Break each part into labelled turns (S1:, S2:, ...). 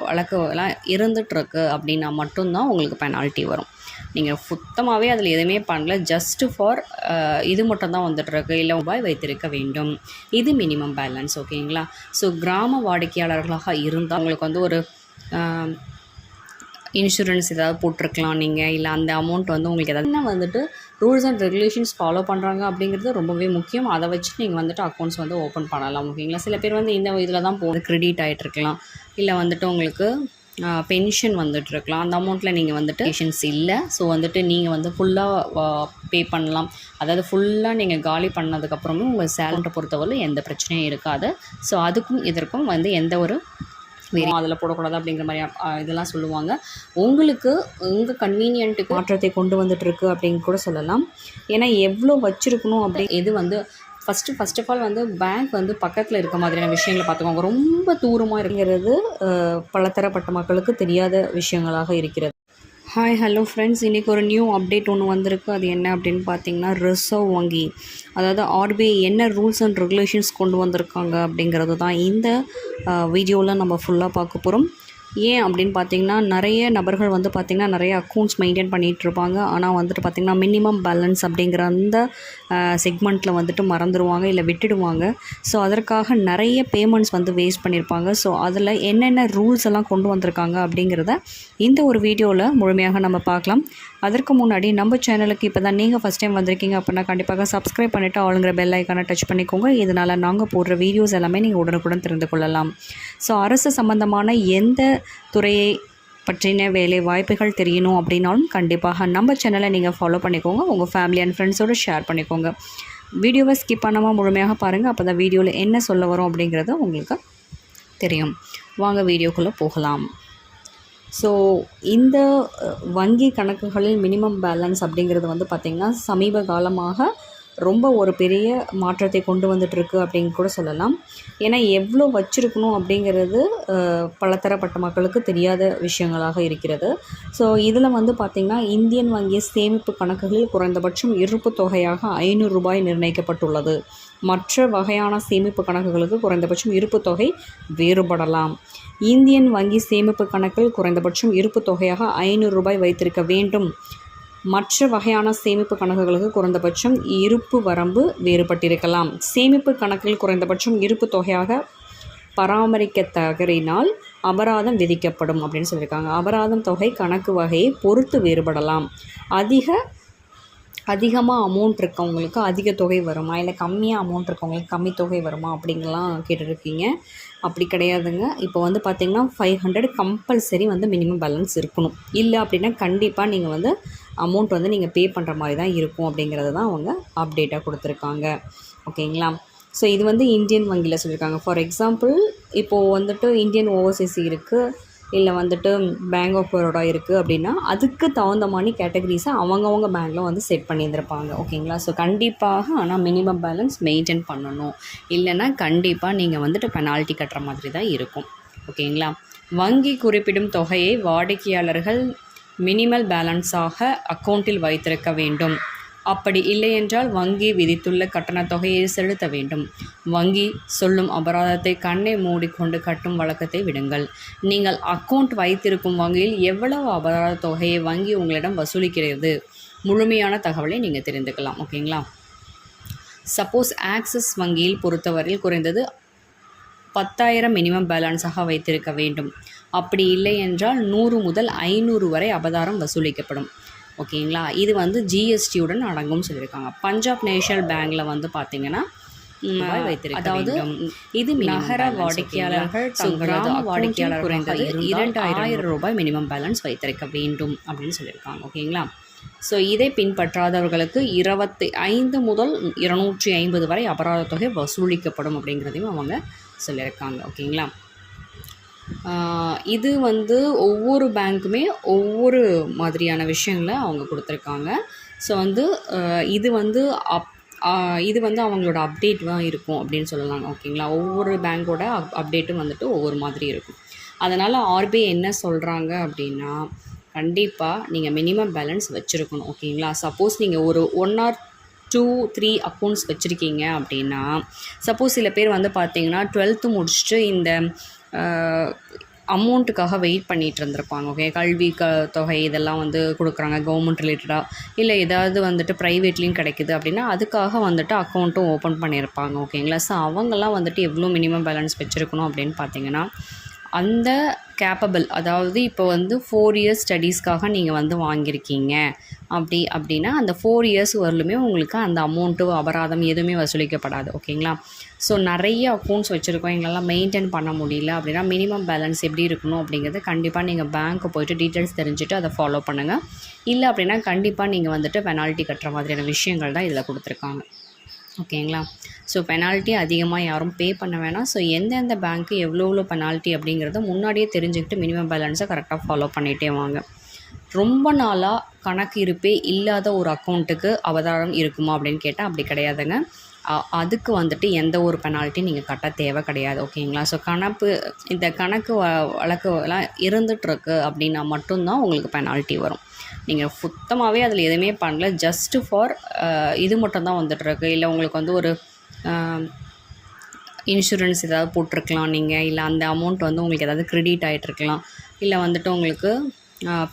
S1: வழக்குலாம் இருந்துகிட்ருக்கு அப்படின்னா மட்டும்தான் உங்களுக்கு பெனால்ட்டி வரும். நீங்கள் சுத்தமாகவே அதில் எதுவுமே பண்ணல, ஜஸ்ட்டு ஃபார் இது மட்டும் தான் வந்துட்டுருக்கு, இல்லை ரூபாய் வைத்திருக்க வேண்டும். இது மினிமம் பேலன்ஸ். ஓகேங்களா? ஸோ கிராம வாடிக்கையாளர்களாக இருந்தால் உங்களுக்கு வந்து ஒரு இன்சூரன்ஸ் ஏதாவது போட்டிருக்கலாம் நீங்கள், இல்லை அந்த அமௌண்ட் வந்து உங்களுக்கு எதாவது என்ன வந்துட்டு ரூல்ஸ் அண்ட் ரெகுலேஷன்ஸ் ஃபாலோ பண்ணுறாங்க அப்படிங்கிறது ரொம்பவே முக்கியம். அதை வச்சு நீங்கள் வந்துட்டு அக்கௌண்ட்ஸ் வந்து ஓப்பன் பண்ணலாம். ஓகேங்களா? சில பேர் வந்து இந்த இதில் தான் கிரெடிட் ஆகிட்டுருக்கலாம், இல்லை வந்துட்டு உங்களுக்கு பென்ஷன் வந்துட்டுருக்கலாம். அந்த அமௌண்ட்டில் நீங்கள் வந்துட்டு பென்ஷன்ஸ் இல்லை, ஸோ வந்துட்டு நீங்கள் வந்து ஃபுல்லாக பே பண்ணலாம். அதாவது ஃபுல்லாக நீங்கள் காலி பண்ணதுக்கப்புறமும் உங்கள் சேலரியை பொறுத்தவரை எந்த பிரச்சனையும் இருக்காது. ஸோ அதுக்கும் இதற்கும் வந்து எந்த ஒரு அதில் போடக்கூடாது அப்படிங்கிற மாதிரி இதெல்லாம் சொல்லுவாங்க. உங்களுக்கு உங்கள் கன்வீனியன்ட்டுக்கு மாற்றத்தை கொண்டு வந்துட்டுருக்கு அப்படின்னு கூட சொல்லலாம். ஏன்னா எவ்வளோ வச்சுருக்கணும் அப்படி இது வந்து ஃபஸ்ட் ஆஃப் ஆல் வந்து பேங்க் வந்து பக்கத்தில் இருக்க மாதிரியான விஷயங்களை பார்த்துக்கோங்க. ரொம்ப தூரமாக இருக்கிறது பலதரப்பட்ட மக்களுக்கு தெரியாத விஷயங்களாக இருக்கிறது. ஹலோ ஃப்ரெண்ட்ஸ், இன்றைக்கி ஒரு நியூ அப்டேட் ஒன்று வந்திருக்கு. அது என்ன அப்படின்னு பார்த்தீங்கன்னா, ரிசர்வ் வங்கி, அதாவது ஆர்பிஐ என்ன ரூல்ஸ் அண்ட் ரெகுலேஷன்ஸ் கொண்டு வந்திருக்காங்க அப்படிங்கிறது தான் இந்த வீடியோவில் நம்ம ஃபுல்லாக பார்க்க போகிறோம். ஏன் அப்படின்னு பார்த்தீங்கன்னா, நிறைய நபர்கள் வந்து பார்த்திங்கன்னா நிறைய அக்கௌண்ட்ஸ் மெயின்டைன் பண்ணிகிட்ருப்பாங்க. ஆனால் வந்துட்டு பார்த்திங்கன்னா மினிமம் பேலன்ஸ் அப்படிங்கிற அந்த செக்மெண்ட்டில் வந்துட்டு மறந்துடுவாங்க, இல்லை விட்டுடுவாங்க. ஸோ அதற்காக நிறைய பேமெண்ட்ஸ் வந்து வேஸ்ட் பண்ணியிருப்பாங்க. ஸோ அதில் என்னென்ன ரூல்ஸ் எல்லாம் கொண்டு வந்திருக்காங்க அப்படிங்கிறத இந்த ஒரு வீடியோவில் முழுமையாக நம்ம பார்க்கலாம். அதற்கு முன்னாடி நம்ம சேனலுக்கு இப்போ தான் நீங்கள் ஃபஸ்ட் டைம் வந்திருக்கீங்க அப்படின்னா கண்டிப்பாக சப்ஸ்கிரைப் பண்ணிவிட்டு ஆளுங்கிற பெல் ஐக்கானை டச் பண்ணிக்கோங்க. இதனால் நாங்கள் போடுற வீடியோஸ் எல்லாமே நீங்கள் உடனுக்குடன் தெரிந்து கொள்ளலாம். ஸோ அரசு சம்பந்தமான எந்த துறையை பற்றின வேலை வாய்ப்புகள் தெரியணும் அப்படின்னாலும் கண்டிப்பாக நம்ம சேனலை நீங்கள் ஃபாலோ பண்ணிக்கோங்க. உங்கள் ஃபேமிலி அண்ட் ஃப்ரெண்ட்ஸோடு ஷேர் பண்ணிக்கோங்க. வீடியோவை ஸ்கிப் பண்ணாமல் முழுமையாக பாருங்கள். அப்போ தான் வீடியோவில் என்ன சொல்ல வரும் அப்படிங்கிறது உங்களுக்கு தெரியும். வாங்க வீடியோக்குள்ளே போகலாம். ஸோ இந்த வங்கி கணக்குகளில் மினிமம் பேலன்ஸ் அப்படிங்கிறது வந்து பார்த்திங்கன்னா சமீப காலமாக ரொம்ப ஒரு பெரிய மாற்றத்தை கொண்டு வந்துட்டுருக்கு அப்படின்னு கூட சொல்லலாம். ஏன்னா எவ்வளோ வச்சுருக்கணும் அப்படிங்கிறது பலதரப்பட்ட மக்களுக்கு தெரியாத விஷயங்களாக இருக்கிறது. ஸோ இதில் வந்து பார்த்திங்கன்னா இந்தியன் வங்கி சேமிப்பு கணக்குகளில் குறைந்தபட்சம் இருப்பு தொகையாக 500 ரூபாய் நிர்ணயிக்கப்பட்டுள்ளது. மற்ற வகையான சேமிப்பு கணக்குகளுக்கு குறைந்தபட்சம் இருப்பு தொகை வேறுபடலாம். இந்தியன் வங்கி சேமிப்பு கணக்கில் குறைந்தபட்சம் இருப்பு தொகையாக 500 ரூபாய் வைத்திருக்க வேண்டும். மற்ற வகையான சேமிப்பு கணக்குகளுக்கு குறைந்தபட்சம் இருப்பு வரம்பு வேறுபட்டிருக்கலாம். சேமிப்பு கணக்கில் குறைந்தபட்சம் இருப்பு தொகையாக பராமரிக்க தவறினால் அபராதம் விதிக்கப்படும் அப்படின்னு சொல்லியிருக்காங்க. அபராதம் தொகை கணக்கு வகையை பொறுத்து வேறுபடலாம். அதிகமாக அமௌண்ட் இருக்கவங்களுக்கு அதிக தொகை வருமா, இல்லை கம்மியாக அமௌண்ட் இருக்கவங்களுக்கு கம்மி தொகை வருமா அப்படிங்கலாம் கேட்டுருக்கீங்க. அப்படி கிடையாதுங்க. இப்போ வந்து பார்த்திங்கன்னா 500 கம்பல்சரி வந்து மினிமம் பேலன்ஸ் இருக்கணும். இல்லை அப்படின்னா கண்டிப்பாக நீங்கள் வந்து அமௌண்ட் வந்து நீங்கள் பே பண்ணுற மாதிரி தான் இருக்கும் அப்படிங்கிறது தான் அவங்க அப்டேட்டாக கொடுத்துருக்காங்க. ஓகேங்களா? ஸோ இது வந்து இந்தியன் வங்கியில் சொல்லியிருக்காங்க. ஃபார் எக்ஸாம்பிள் இப்போது வந்துட்டு இந்தியன் ஓவர்சீஸ் இருக்குது, இல்லை வந்துட்டு பேங்க் ஆஃப் பரோடா இருக்குது அப்படின்னா அதுக்கு தகுந்த மாதிரி கேட்டகரிஸை அவங்கவுங்க பேங்க்கில் வந்து செட் பண்ணியிருந்திருப்பாங்க. ஓகேங்களா? ஸோ கண்டிப்பாக ஆனால் மினிமம் பேலன்ஸ் மெயின்டைன் பண்ணணும். இல்லைன்னா கண்டிப்பாக நீங்கள் வந்துட்டு பெனால்ட்டி கட்டுற மாதிரி தான் இருக்கும். ஓகேங்களா? வங்கி குறிப்பிடும் தொகையை வாடிக்கையாளர்கள் மினிமல் பேலன்ஸாக அக்கௌண்ட்டில் வைத்திருக்க வேண்டும். அப்படி இல்லையென்றால் வங்கி விதித்துள்ள கட்டணத் தொகையை செலுத்த வேண்டும். வங்கி சொல்லும் அபராதத்தை கண்ணை மூடிக்கொண்டு கட்டும் வழக்கத்தை விடுங்கள். நீங்கள் அக்கௌண்ட் வைத்திருக்கும் வங்கியில் எவ்வளவு அபராத தொகையை வங்கி உங்களிடம் வசூலிக்கிறது, முழுமையான தகவலை நீங்கள் தெரிந்துக்கலாம். ஓகேங்களா? சப்போஸ் ஆக்சிஸ் வங்கியில் பொறுத்தவரையில் குறைந்தது 10,000 மினிமம் பேலன்ஸாக வைத்திருக்க வேண்டும். அப்படி இல்லை என்றால் 100 முதல் 500 வரை அபராதம் வசூலிக்கப்படும். ஓகேங்களா? இது வந்து ஜிஎஸ்டியுடன் அடங்கும் சொல்லியிருக்காங்க. பஞ்சாப் நேஷனல் பேங்க்கில் வந்து பார்த்திங்கன்னா அதாவது இது நகர வாடிக்கையாளர்கள் தங்களது வாடிக்கையாளர் குறைந்தது 2,000 ரூபாய் மினிமம் பேலன்ஸ் வைத்திருக்க வேண்டும் அப்படின்னு சொல்லியிருக்காங்க. ஓகேங்களா? ஸோ இதை பின்பற்றாதவர்களுக்கு 25 முதல் 250 வரை அபராத தொகை வசூலிக்கப்படும் அப்படிங்கிறதையும் அவங்க சொல்லியிருக்காங்க. ஓகேங்களா? இது வந்து ஒவ்வொரு பேங்க்குமே ஒவ்வொரு மாதிரியான விஷயங்களை அவங்க கொடுத்துருக்காங்க. ஸோ வந்து இது வந்து அவங்களோட அப்டேட் தான் இருக்கும் அப்படின்னு சொல்லலாம். ஓகேங்களா? ஒவ்வொரு பேங்க்கோட அப்டேட்டும் வந்துட்டு ஒவ்வொரு மாதிரி இருக்கும். அதனால் ஆர்பிஐ என்ன சொல்கிறாங்க அப்படின்னா கண்டிப்பாக நீங்கள் மினிமம் பேலன்ஸ் வச்சுருக்கணும். ஓகேங்களா? சப்போஸ் நீங்கள் ஒரு 1 or 2, 3 அக்கௌண்ட்ஸ் வச்சுருக்கீங்க அப்படின்னா, சப்போஸ் சில பேர் வந்து பார்த்திங்கன்னா 12th முடிச்சுட்டு இந்த அமௌண்ட்டுக்காக வெயிட் பண்ணிகிட்டு இருந்திருப்பாங்க. ஓகே, கல்வி தொகை இதெல்லாம் வந்து கொடுக்குறாங்க கவர்மெண்ட் ரிலேட்டடாக, இல்லை ஏதாவது வந்துட்டு ப்ரைவேட்லேயும் கிடைக்குது அப்படின்னா அதுக்காக வந்துட்டு அக்கௌண்ட்டும் ஓப்பன் பண்ணியிருப்பாங்க. ஓகேங்களா. ஸோ அவங்கெல்லாம் வந்துட்டு எவ்வளோ மினிமம் பேலன்ஸ் வச்சுருக்கணும் அப்படின்னு பார்த்தீங்கன்னா, அந்த கேப்பபிள், அதாவது இப்போ வந்து 4 இயர்ஸ் ஸ்டடீஸ்க்காக நீங்கள் வந்து வாங்கியிருக்கீங்க அப்படின்னா அந்த 4 இயர்ஸ் வரலுமே உங்களுக்கு அந்த அமௌண்ட்டு அபராதம் எதுவுமே வசூலிக்கப்படாது. ஓகேங்களா. ஸோ நிறைய அக்கௌண்ட்ஸ் வச்சுருக்கோம், எங்களால் மெயின்டைன் பண்ண முடியல அப்படின்னா மினிமம் பேலன்ஸ் எப்படி இருக்கணும் அப்படிங்கிறது கண்டிப்பாக நீங்கள் பேங்க்கு போய்ட்டு டீட்டெயில்ஸ் தெரிஞ்சுட்டு அதை ஃபாலோ பண்ணுங்கள். இல்லை அப்படின்னா கண்டிப்பாக நீங்கள் வந்துட்டு பெனால்ட்டி கட்டுற மாதிரியான விஷயங்கள் தான் இதில் கொடுத்துருக்காங்க. ஓகேங்களா. ஸோ பெனால்ட்டி அதிகமாக யாரும் பே பண்ண வேணாம். ஸோ எந்தெந்த பேங்க்கு எவ்வளோ பெனால்ட்டி அப்படிங்கிறத முன்னாடியே தெரிஞ்சுக்கிட்டு மினிமம் பேலன்ஸை கரெக்டாக ஃபாலோ பண்ணிகிட்டே வாங்க. ரொம்ப நாளாக கணக்கு இருப்பே இல்லாத ஒரு அக்கௌண்ட்டுக்கு அபராதம் இருக்குமா அப்படின்னு கேட்டால் அப்படி கிடையாதுங்க. அதுக்கு வந்துட்டு எந்த ஒரு பெனால்ட்டி நீங்கள் கட்ட தேவை கிடையாது. ஓகேங்களா. ஸோ இந்த கணக்கு வழக்குலாம் இருந்துகிட்ருக்கு அப்படின்னா மட்டும்தான் உங்களுக்கு பெனால்ட்டி வரும். நீங்கள் சுத்தமாகவே அதில் எதுவுமே பண்ணல, ஜஸ்ட்டு ஃபார் இது மட்டும்தான் வந்துட்டுருக்கு. இல்லை உங்களுக்கு வந்து ஒரு இன்சூரன்ஸ் ஏதாவது போட்டிருக்கலாம் நீங்கள், இல்லை அந்த அமௌண்ட் வந்து உங்களுக்கு ஏதாவது க்ரெடிட் ஆகிட்டுருக்கலாம், இல்லை வந்துட்டு உங்களுக்கு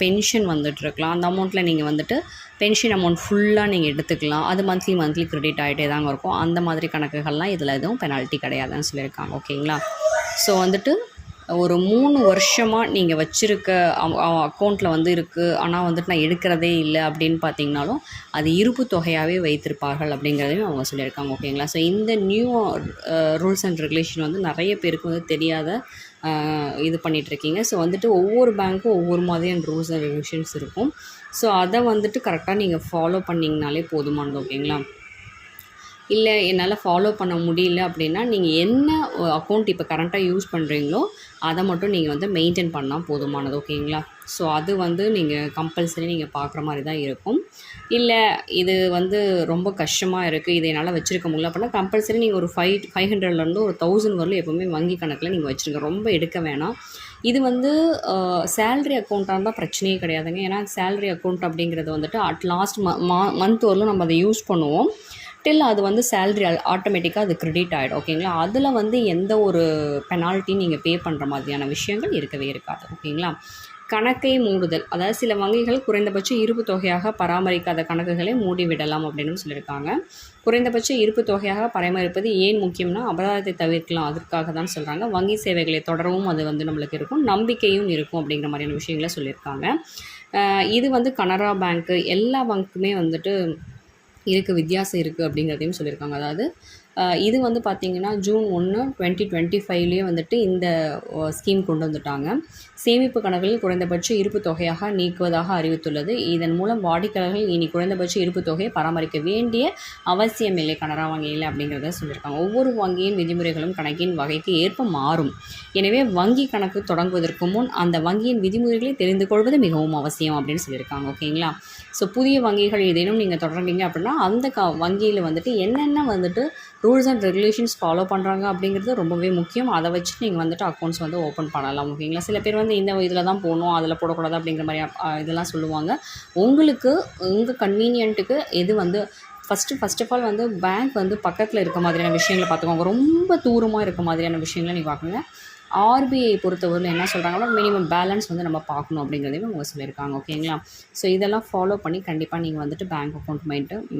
S1: பென்ஷன் வந்துட்டுருக்கலாம். அந்த அமௌண்ட்டில் நீங்கள் வந்துட்டு பென்ஷன் அமௌண்ட் ஃபுல்லாக நீங்கள் எடுத்துக்கலாம். அது மந்த்லி க்ரெடிட் ஆகிட்டே தாங்க இருக்கும். அந்த மாதிரி கணக்குகள்லாம் இதில் எதுவும் பெனால்ட்டி கிடையாதுன்னு சொல்லியிருக்காங்க. ஓகேங்களா. ஸோ வந்துட்டு ஒரு 3 வருஷமாக நீங்கள் வச்சுருக்க அக்கௌண்ட்டில் வந்து இருக்குது, ஆனால் வந்துட்டு நான் எடுக்கிறதே இல்லை அப்படின்னு பார்த்தீங்கனாலும் அது இருப்பு தொகையாகவே வைத்திருப்பார்கள் அப்படிங்கிறதையும் அவங்க சொல்லியிருக்காங்க. ஓகேங்களா. ஸோ இந்த நியூ ரூல்ஸ் அண்ட் ரெகுலேஷன் வந்து நிறைய பேருக்கு வந்து தெரியாத இது பண்ணிகிட்ருக்கீங்க. ஸோ வந்துட்டு ஒவ்வொரு பேங்க்கும் ஒவ்வொரு மாதிரியான ரூல்ஸ் அண்ட் ரெகுலேஷன்ஸ் இருக்கும். ஸோ அதை வந்துட்டு கரெக்டாக நீங்கள் ஃபாலோ பண்ணிங்கனாலே போதுமானது. ஓகேங்களா. இல்லை என்னால் ஃபாலோ பண்ண முடியல அப்படின்னா நீங்கள் என்ன அக்கௌண்ட் இப்போ கரண்ட்டாக யூஸ் பண்ணுறீங்களோ அதை மட்டும் நீங்கள் வந்து மெயின்டைன் பண்ணால் போதுமானது. ஓகேங்களா. ஸோ அது வந்து நீங்கள் கம்பல்சரி நீங்கள் பார்க்குற மாதிரி தான் இருக்கும். இல்லை இது வந்து ரொம்ப கஷ்டமாக இருக்குது, இதை என்னால் வச்சுருக்க முடியல அப்படின்னா கம்பல்சரி நீங்கள் ஒரு 500லேருந்து ஒரு 1000 வரலும் எப்போவுமே வங்கி கணக்கில் நீங்கள் வச்சுருங்க. ரொம்ப எடுக்க வேணாம். இது வந்து சேல்ரி அக்கௌண்ட்டாக இருந்தால் பிரச்சனையே கிடையாதுங்க. ஏன்னா சேல்ரி அக்கௌண்ட் அப்படிங்கிறது வந்துட்டு அட் லாஸ்ட் மந்த் வரலும் நம்ம அதை யூஸ் பண்ணுவோம். அது வந்து சேல்ரி ஆட்டோமேட்டிக்காக அது க்ரெடிட் ஆகிடும். ஓகேங்களா. அதில் வந்து எந்த ஒரு பெனால்ட்டியும் நீங்கள் பே பண்ணுற மாதிரியான விஷயங்கள் இருக்கவே இருக்காது. ஓகேங்களா. கணக்கை மூடுதல், அதாவது சில வங்கிகள் குறைந்தபட்ச இருப்பு தொகையாக பராமரிக்காத கணக்குகளை மூடிவிடலாம் அப்படின்னு சொல்லியிருக்காங்க. குறைந்தபட்ச இருப்பு தொகையாக பராமரிப்பது ஏன் முக்கியம்னா அபராதத்தை தவிர்க்கலாம், அதற்காக தான் சொல்கிறாங்க. வங்கி சேவைகளை தொடரவும் அது வந்து நம்மளுக்கு இருக்கும், நம்பிக்கையும் இருக்கும் அப்படிங்கிற மாதிரியான விஷயங்களை சொல்லியிருக்காங்க. இது வந்து கனரா பேங்க்கு எல்லா பேங்க்குமே வந்துட்டு வித்தியாசம் இருக்குது அப்படிங்கிறதையும் சொல்லியிருக்காங்க. அதாவது இது வந்து பார்த்திங்கன்னா June 1, 2025 வந்துட்டு இந்த ஸ்கீம் கொண்டு வந்துட்டாங்க. சேமிப்பு கணக்குகளில் குறைந்தபட்ச இருப்பு தொகையாக நீக்குவதாக அறிவித்துள்ளது. இதன் மூலம் வாடிக்கையாளர்கள் இனி குறைந்தபட்ச இருப்பு தொகையை பராமரிக்க வேண்டிய அவசியம் இல்லை கனரா வங்கியில் அப்படிங்கிறத சொல்லியிருக்காங்க. ஒவ்வொரு வங்கியின் விதிமுறைகளும் கணக்கின் வகைக்கு ஏற்ப மாறும். எனவே வங்கி கணக்கு தொடங்குவதற்கு முன் அந்த வங்கியின் விதிமுறைகளை தெரிந்து கொள்வது மிகவும் அவசியம் அப்படின்னு சொல்லியிருக்காங்க. ஓகேங்களா. ஸோ புதிய வங்கிகள் ஏதேனும் நீங்கள் தொடர்றீங்க அப்படின்னா அந்த வங்கியில் வந்துட்டு என்னென்ன வந்துட்டு ரூல்ஸ் அண்ட் ரெகுலேஷன்ஸ் ஃபாலோ பண்ணுறாங்க அப்படிங்கிறது ரொம்பவே முக்கியம். அதை வச்சு நீங்கள் வந்துட்டு அக்கௌண்ட்ஸ் வந்து ஓப்பன் பண்ணலாம். ஓகேங்களா. சில பேர் வந்து இந்த இதில் தான் போகணும், அதில் போடக்கூடாது அப்படிங்கிற மாதிரி இதெல்லாம் சொல்லுவாங்க. உங்களுக்கு உங்கள் கன்வீனியன்ட்டுக்கு எது வந்து ஃபஸ்ட் ஆஃப் ஆல் வந்து பேங்க் வந்து பக்கத்தில் இருக்க மாதிரியான விஷயங்களை பார்த்துக்கோங்க. ரொம்ப தூரமாக இருக்க மாதிரியான விஷயங்களை நீங்கள் பார்க்குங்க. ஆர்பிஐ பொறுத்தவரையில் என்ன சொல்கிறாங்கன்னா மினிமம் பேலன்ஸ் வந்து நம்ம பார்க்கணும் அப்படிங்கிறதையும் அவங்க சொல்லியிருக்காங்க. ஓகேங்களா. ஸோ இதெல்லாம் ஃபாலோ பண்ணி கண்டிப்பாக நீங்கள் வந்துட்டு பேங்க் அக்கௌண்ட்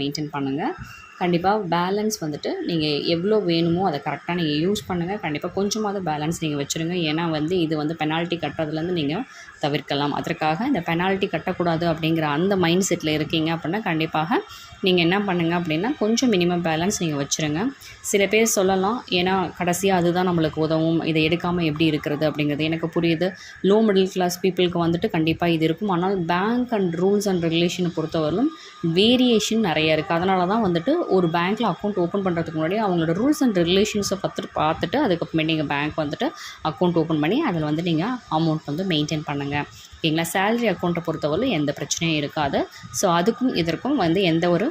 S1: மெயின்டைன் பண்ணுங்கள். கண்டிப்பாக பேலன்ஸ் வந்துட்டு நீங்கள் எவ்வளோ வேணுமோ அதை கரெக்டாக நீங்கள் யூஸ் பண்ணுங்கள். கண்டிப்பாக கொஞ்சமாவது பேலன்ஸ் நீங்கள் வச்சுருங்க. ஏன்னா வந்து இது வந்து பெனால்ட்டி கட்டுறதுலேருந்து நீங்கள் தவிர்க்கலாம். அதற்காக இந்த பெனால்ட்டி கட்டக்கூடாது அப்படிங்கிற அந்த மைண்ட் செட்டில் இருக்கீங்க அப்படின்னா கண்டிப்பாக நீங்கள் என்ன பண்ணுங்கள் அப்படின்னா கொஞ்சம் மினிமம் பேலன்ஸ் நீங்கள் வச்சுருங்க. சில பேர் சொல்லலாம், ஏன்னா கடைசியாக அதுதான் நம்மளுக்கு உதவும், இதை எடுக்காமல் எப்படி இருக்கிறது அப்படிங்கிறது எனக்கு புரியுது. லோ மிடில் கிளாஸ் பீப்புளுக்கு வந்துட்டு கண்டிப்பாக இது இருக்கும். ஆனால் பேங்க் அண்ட் ரூல்ஸ் அண்ட் ரெகுலேஷனை பொறுத்தவரையிலும் வேரியேஷன் நிறைய இருக்குது. அதனால தான் வந்துட்டு ஒரு பேங்க்கில் அக்கௌண்ட் ஓப்பன் பண்ணுறதுக்கு முன்னாடி அவங்களோட ரூல்ஸ் அண்ட் ரெகுலேஷன்ஸை பார்த்துட்டு அதுக்கப்புறமே நீங்கள் பேங்க் வந்துட்டு அக்கௌண்ட் ஓப்பன் பண்ணி அதில் வந்து நீங்கள் அமௌண்ட் வந்து மெயின்டைன் பண்ணுங்கள். ஓகேங்களா. சேலரி அக்கௌண்ட்டை பொறுத்தவரை எந்த பிரச்சனையும் இருக்காது. ஸோ அதுக்கும் இதற்கும் வந்து எந்த ஒரு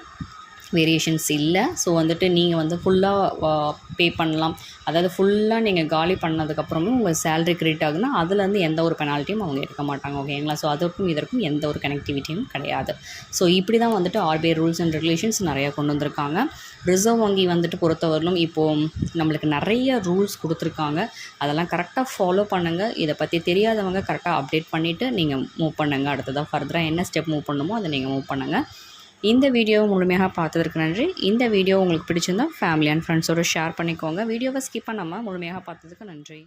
S1: வேரியேஷன்ஸ் இல்லை. ஸோ வந்துட்டு நீங்கள் வந்து ஃபுல்லாக பே பண்ணலாம். அதாவது ஃபுல்லாக நீங்கள் காலி பண்ணதுக்கப்புறமும் உங்கள் சேலரி கிரெடிட் ஆகுனா அதுலேருந்து எந்த ஒரு பெனால்ட்டியும் அவங்க எடுக்க மாட்டாங்க. ஓகேங்களா? ஸோ அதற்கும் இதற்கும் எந்த ஒரு கனெக்டிவிட்டியும் கிடையாது. ஸோ இப்படி தான் வந்துட்டு ஆர்பிஐ ரூல்ஸ் அண்ட் ரெகுலேஷன்ஸ் நிறையா கொண்டு வந்திருக்காங்க. ரிசர்வ் வங்கி வந்துட்டு பொறுத்தவரையிலும் இப்போது நம்மளுக்கு நிறைய ரூல்ஸ் கொடுத்துருக்காங்க. அதெல்லாம் கரெக்டாக ஃபாலோ பண்ணுங்கள். இதை பற்றி தெரியாதவங்க கரெக்டாக அப்டேட் பண்ணிவிட்டு நீங்கள் மூவ் பண்ணுங்கள். அடுத்ததாக ஃபர்தராக என்ன ஸ்டெப் மூவ் பண்ணுமோ அதை நீங்கள் மூவ் பண்ணுங்கள். இந்த வீடியோவை முழுமையாக பார்த்ததற்கு நன்றி. இந்த வீடியோ உங்களுக்கு பிடிச்சிருந்தால் ஃபேமிலி அண்ட் ஃப்ரெண்ட்ஸோடு ஷேர் பண்ணிக்கோங்க. வீடியோவை ஸ்கிப் பண்ணாமல் முழுமையாக பார்த்ததுக்கு நன்றி.